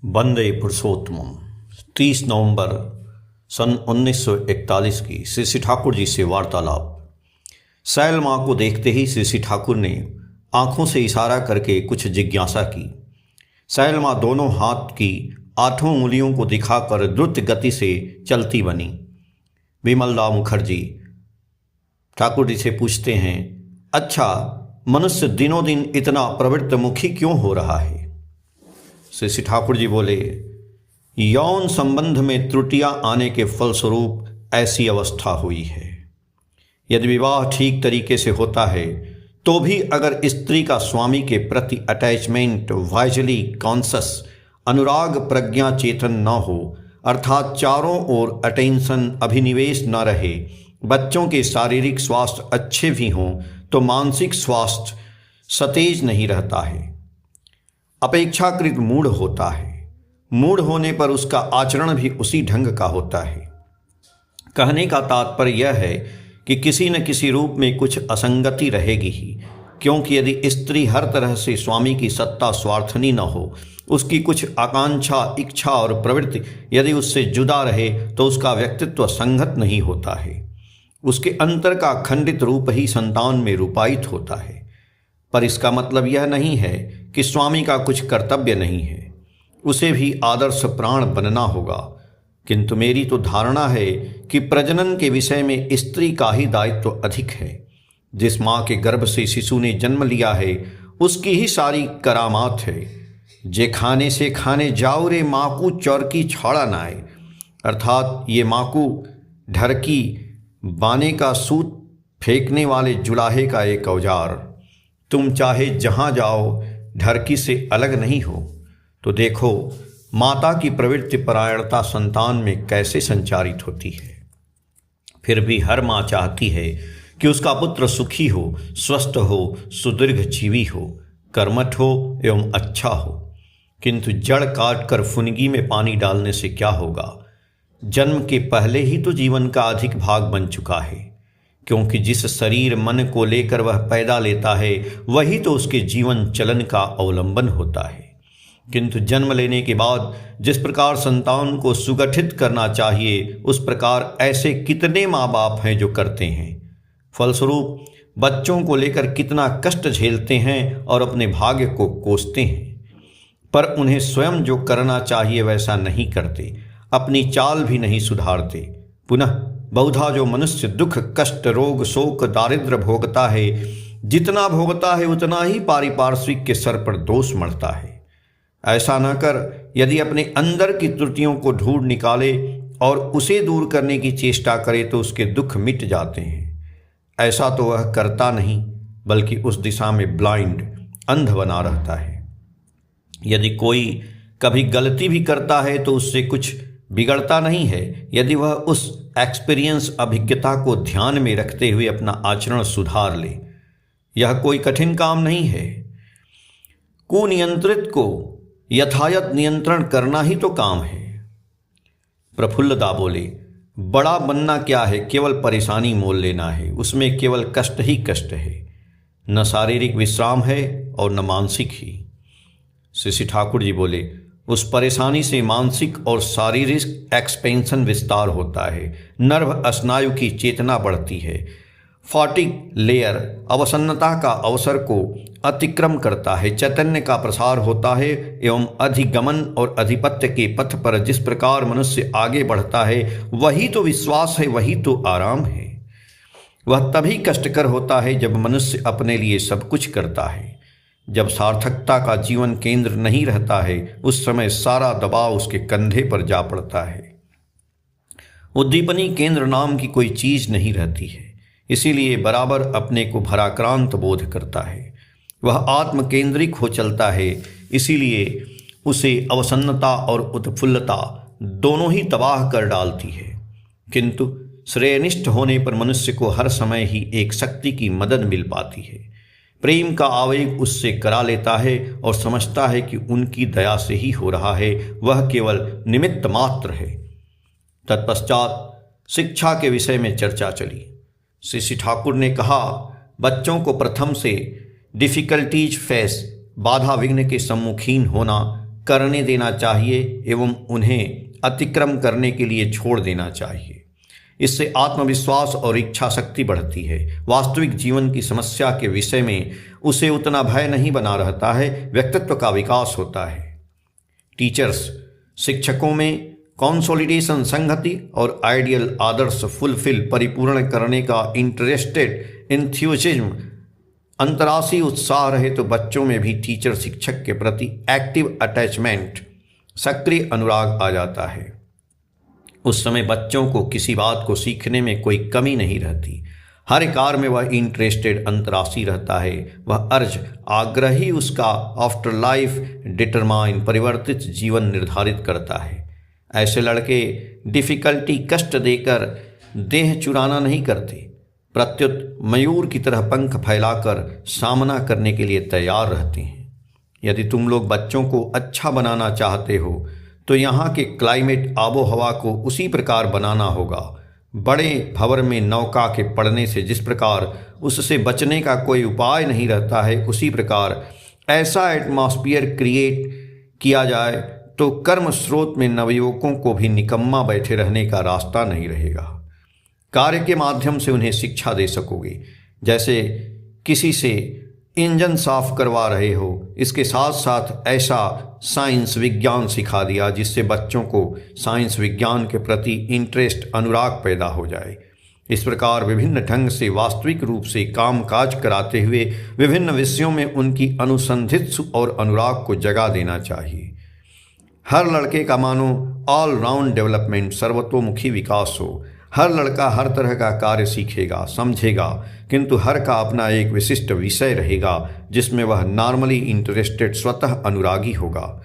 वंदे पुरुषोत्तमम। 30 नवंबर सन 1941 की श्री श्री ठाकुर जी से वार्तालाप। सैल माँ को देखते ही श्री श्री ठाकुर ने आंखों से इशारा करके कुछ जिज्ञासा की। सैल माँ दोनों हाथ की 8 उंगलियों को दिखाकर द्रुत गति से चलती बनी। विमलदा मुखर्जी ठाकुर जी से पूछते हैं, अच्छा, मनुष्य दिनों दिन इतना प्रवृत्तमुखी क्यों हो रहा है? श्री श्री ठाकुर जी बोले, यौन संबंध में त्रुटियां आने के फलस्वरूप ऐसी अवस्था हुई है। यदि विवाह ठीक तरीके से होता है तो भी अगर स्त्री का स्वामी के प्रति अटैचमेंट वाइजली कॉन्शस अनुराग प्रज्ञा चेतन न हो, अर्थात चारों ओर अटेंशन अभिनिवेश न रहे, बच्चों के शारीरिक स्वास्थ्य अच्छे भी हों तो मानसिक स्वास्थ्य सतेज नहीं रहता है, अपेक्षाकृत मूढ़ होता है। मूढ़ होने पर उसका आचरण भी उसी ढंग का होता है। कहने का तात्पर्य यह है कि किसी न किसी रूप में कुछ असंगति रहेगी ही, क्योंकि यदि स्त्री हर तरह से स्वामी की सत्ता स्वार्थनी न हो, उसकी कुछ आकांक्षा, इच्छा और प्रवृत्ति यदि उससे जुदा रहे तो उसका व्यक्तित्व संगत नहीं होता है। उसके अंतर का खंडित रूप ही संतान में रूपायित होता है। पर इसका मतलब यह नहीं है कि स्वामी का कुछ कर्तव्य नहीं है, उसे भी आदर्श प्राण बनना होगा। किंतु मेरी तो धारणा है कि प्रजनन के विषय में स्त्री का ही दायित्व अधिक है। जिस माँ के गर्भ से शिशु ने जन्म लिया है उसकी ही सारी करामात है। जे खाने से खाने जाओ रे माकू चौरकी छाड़ा नाए, अर्थात ये माकू ढरकी बाने का सूत फेंकने वाले जुलाहे का एक औजार। तुम चाहे जहाँ जाओ ढरकी से अलग नहीं हो। तो देखो माता की प्रवृत्ति परायणता संतान में कैसे संचारित होती है। फिर भी हर माँ चाहती है कि उसका पुत्र सुखी हो, स्वस्थ हो, सुदीर्घ जीवी हो, कर्मठ हो एवं अच्छा हो। किंतु जड़ काट कर फुनगी में पानी डालने से क्या होगा? जन्म के पहले ही तो जीवन का अधिक भाग बन चुका है, क्योंकि जिस शरीर मन को लेकर वह पैदा लेता है वही तो उसके जीवन चलन का अवलंबन होता है। किंतु जन्म लेने के बाद जिस प्रकार संतान को सुगठित करना चाहिए उस प्रकार ऐसे कितने माँ बाप हैं जो करते हैं। फलस्वरूप बच्चों को लेकर कितना कष्ट झेलते हैं और अपने भाग्य को कोसते हैं, पर उन्हें स्वयं जो करना चाहिए वैसा नहीं करते, अपनी चाल भी नहीं सुधारते। पुनः बहुधा जो मनुष्य दुख, कष्ट, रोग, शोक, दारिद्र्य भोगता है, जितना भोगता है उतना ही पारिपार्श्विक के सर पर दोष मढ़ता है। ऐसा न कर यदि अपने अंदर की त्रुटियों को ढूंढ निकाले और उसे दूर करने की चेष्टा करे तो उसके दुख मिट जाते हैं। ऐसा तो वह करता नहीं, बल्कि उस दिशा में ब्लाइंड, अंध बना रहता है। यदि कोई कभी गलती भी करता है तो उससे कुछ बिगड़ता नहीं है, यदि वह उस एक्सपीरियंस, अभिज्ञता को ध्यान में रखते हुए अपना आचरण सुधार ले। यह कोई कठिन काम नहीं है। कुनियंत्रित को यथायथ नियंत्रण करना ही तो काम है। प्रफुल्लदा बोले, बड़ा बनना क्या है, केवल परेशानी मोल लेना है, उसमें केवल कष्ट ही कष्ट है, न शारीरिक विश्राम है और न मानसिक ही। श्री श्री ठाकुर जी बोले, उस परेशानी से मानसिक और शारीरिक एक्सपेंशन विस्तार होता है, नर्व स्नायु की चेतना बढ़ती है, फॉटिक लेयर अवसन्नता का अवसर को अतिक्रम करता है, चैतन्य का प्रसार होता है एवं अधिगमन और अधिपत्य के पथ पर जिस प्रकार मनुष्य आगे बढ़ता है वही तो विश्वास है, वही तो आराम है। वह तभी कष्टकर होता है जब मनुष्य अपने लिए सब कुछ करता है। जब सार्थकता का जीवन केंद्र नहीं रहता है उस समय सारा दबाव उसके कंधे पर जा पड़ता है। उद्दीपनी केंद्र नाम की कोई चीज नहीं रहती है, इसीलिए बराबर अपने को भराक्रांत बोध करता है। वह आत्म केंद्रिक हो चलता है, इसीलिए उसे अवसन्नता और उत्फुल्लता दोनों ही तबाह कर डालती है। किंतु श्रेयनिष्ठ होने पर मनुष्य को हर समय ही एक शक्ति की मदद मिल पाती है। प्रेम का आवेग उससे करा लेता है और समझता है कि उनकी दया से ही हो रहा है, वह केवल निमित्त मात्र है। तत्पश्चात शिक्षा के विषय में चर्चा चली। श्री श्री ठाकुर ने कहा, बच्चों को प्रथम से डिफ़िकल्टीज फेस, बाधा विघ्न के सम्मुखीन होना करने देना चाहिए एवं उन्हें अतिक्रम करने के लिए छोड़ देना चाहिए। इससे आत्मविश्वास और इच्छा शक्ति बढ़ती है। वास्तविक जीवन की समस्या के विषय में उसे उतना भय नहीं बना रहता है, व्यक्तित्व का विकास होता है। टीचर्स, शिक्षकों में कंसोलिडेशन, संगति और आइडियल आदर्श फुलफिल, परिपूर्ण करने का इंटरेस्टेड एंथुसिज्म, अंतरासी उत्साह रहे तो बच्चों में भी टीचर शिक्षक के प्रति एक्टिव अटैचमेंट, सक्रिय अनुराग आ जाता है। उस समय बच्चों को किसी बात को सीखने में कोई कमी नहीं रहती। हर कार्य में वह इंटरेस्टेड, अंतरासी रहता है। वह अर्ज, आग्रही उसका आफ्टर लाइफ डिटरमाइन, परिवर्तित जीवन निर्धारित करता है। ऐसे लड़के डिफ़िकल्टी, कष्ट देकर देह चुराना नहीं करते, प्रत्युत मयूर की तरह पंख फैलाकर सामना करने के लिए तैयार रहते हैं। यदि तुम लोग बच्चों को अच्छा बनाना चाहते हो तो यहाँ के क्लाइमेट, आबो हवा को उसी प्रकार बनाना होगा। बड़े भंवर में नौका के पड़ने से जिस प्रकार उससे बचने का कोई उपाय नहीं रहता है, उसी प्रकार ऐसा एटमॉस्फियर क्रिएट किया जाए तो कर्म स्रोत में नवयुवकों को भी निकम्मा बैठे रहने का रास्ता नहीं रहेगा। कार्य के माध्यम से उन्हें शिक्षा दे सकोगे, जैसे किसी से इंजन साफ करवा रहे हो। इसके साथ साथ ऐसा साइंस, विज्ञान सिखा दिया जिससे बच्चों को साइंस विज्ञान के प्रति इंटरेस्ट, अनुराग पैदा हो जाए। इस प्रकार विभिन्न ढंग से वास्तविक रूप से काम काज कराते हुए विभिन्न विषयों में उनकी अनुसंधित्सु और अनुराग को जगा देना चाहिए। हर लड़के का मानो ऑल राउंड डेवलपमेंट, सर्वतोमुखी विकास हो। हर लड़का हर तरह का कार्य सीखेगा, समझेगा, किंतु हर का अपना एक विशिष्ट विषय रहेगा जिसमें वह नॉर्मली इंटरेस्टेड, स्वतः अनुरागी होगा।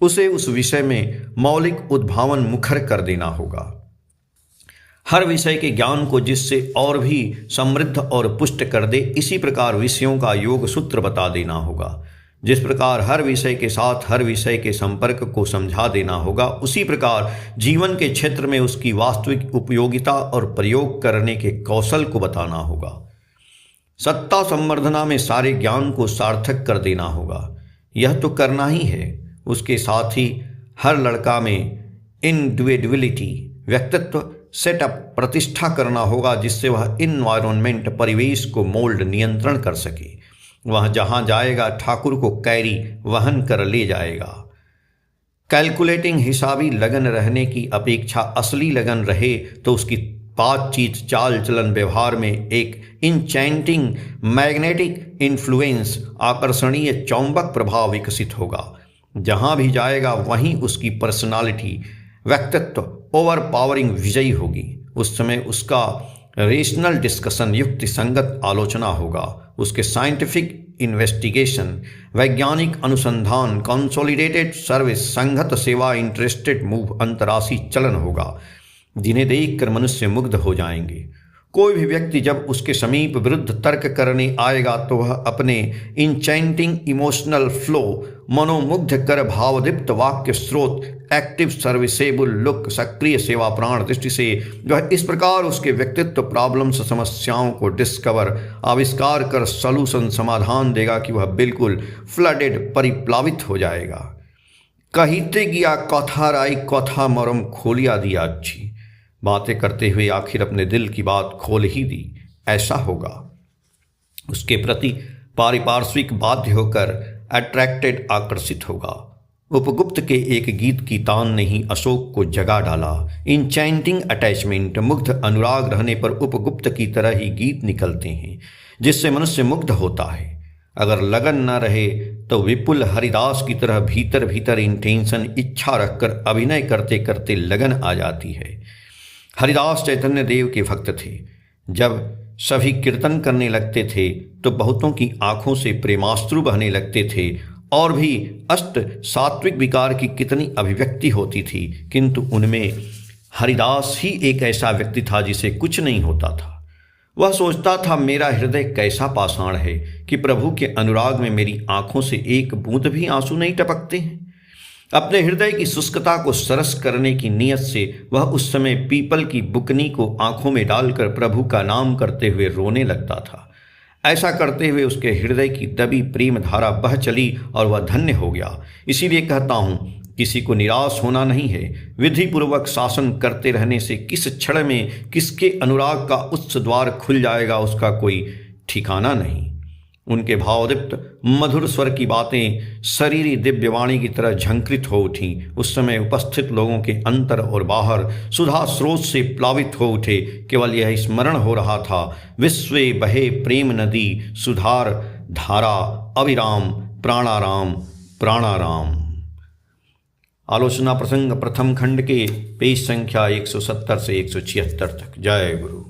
उसे उस विषय में मौलिक उद्भावन मुखर कर देना होगा। हर विषय के ज्ञान को जिससे और भी समृद्ध और पुष्ट कर दे, इसी प्रकार विषयों का योग सूत्र बता देना होगा। जिस प्रकार हर विषय के साथ हर विषय के संपर्क को समझा देना होगा, उसी प्रकार जीवन के क्षेत्र में उसकी वास्तविक उपयोगिता और प्रयोग करने के कौशल को बताना होगा। सत्ता संवर्धना में सारे ज्ञान को सार्थक कर देना होगा। यह तो करना ही है। उसके साथ ही हर लड़का में इंडिविजुअलिटी, व्यक्तित्व सेटअप, प्रतिष्ठा करना होगा जिससे वह इन्वायरमेंट, परिवेश को मोल्ड, नियंत्रण कर सके। वह जहाँ जाएगा ठाकुर को कैरी, वहन कर ले जाएगा। कैलकुलेटिंग, हिसाबी लगन रहने की अपेक्षा असली लगन रहे तो उसकी बातचीत, चाल चलन, व्यवहार में एक इंचेंटिंग मैग्नेटिक इन्फ्लुएंस, आकर्षणीय चौंबक प्रभाव विकसित होगा। जहाँ भी जाएगा वहीं उसकी पर्सनालिटी, व्यक्तित्व ओवर पावरिंग विजयी होगी। उस समय उसका रेशनल डिस्कशन, युक्ति संगत आलोचना होगा। उसके साइंटिफिक इन्वेस्टिगेशन, वैज्ञानिक अनुसंधान, कंसोलिडेटेड सर्विस, संगत सेवा, इंटरेस्टेड मूव, अंतरासी चलन होगा जिन्हें देखकर मनुष्य मुग्ध हो जाएंगे। कोई भी व्यक्ति जब उसके समीप विरुद्ध तर्क करने आएगा तो वह अपने इंचेंटिंग इमोशनल फ्लो, मनोमुग्ध कर भावदीप्त वाक्य स्रोत, एक्टिव सर्विसेबल लुक, सक्रिय सेवा प्राण दृष्टि से वह इस प्रकार उसके व्यक्तित्व, प्रॉब्लम्स, समस्याओं को डिस्कवर, आविष्कार कर सॉल्यूशन, समाधान देगा कि वह बिल्कुल फ्लडेड, परिप्लावित हो जाएगा। कहिते गया कथा राई, कथा मरम खोलिया दिया अच्छी। बातें करते हुए आखिर अपने दिल की बात खोल ही दी। ऐसा होगा। उसके प्रति पारिपार्श्विक बाध्य होकर अट्रैक्टेड, आकर्षित होगा। उपगुप्त के एक गीत की तान ने ही अशोक को जगा डाला। इंचेंटिंग अटैचमेंट, मुग्ध अनुराग रहने पर उपगुप्त की तरह ही गीत निकलते हैं जिससे मनुष्य मुग्ध होता है। अगर लगन न रहे तो विपुल हरिदास की तरह भीतर भीतर इंटेंशन, इच्छा रखकर अभिनय करते करते लगन आ जाती है। हरिदास चैतन्य देव के भक्त थे। जब सभी कीर्तन करने लगते थे तो बहुतों की आंखों से प्रेमाश्रु बहने लगते थे और भी अष्ट सात्विक विकार की कितनी अभिव्यक्ति होती थी, किंतु उनमें हरिदास ही एक ऐसा व्यक्ति था जिसे कुछ नहीं होता था। वह सोचता था, मेरा हृदय कैसा पाषाण है कि प्रभु के अनुराग में मेरी आंखों से एक बूंद भी आंसू नहीं टपकते हैं। अपने हृदय की शुष्कता को सरस करने की नीयत से वह उस समय पीपल की बुकनी को आंखों में डालकर प्रभु का नाम करते हुए रोने लगता था। ऐसा करते हुए उसके हृदय की दबी प्रेम धारा बह चली और वह धन्य हो गया। इसीलिए कहता हूँ, किसी को निराश होना नहीं है। विधिपूर्वक शासन करते रहने से किस क्षण में किसके अनुराग का उच्च द्वार खुल जाएगा, उसका कोई ठिकाना नहीं। उनके भावदीप्त मधुर स्वर की बातें शरीरी दिव्यवाणी की तरह झंकृत हो उठीं। उस समय उपस्थित लोगों के अंतर और बाहर सुधा स्रोत से प्लावित हो उठे। केवल यह स्मरण हो रहा था, विश्वे बहे प्रेम नदी, सुधार धारा अविराम, प्राणाराम प्राणाराम। आलोचना प्रसंग प्रथम खंड के पेज संख्या 170 से 176 तक। जय गुरु।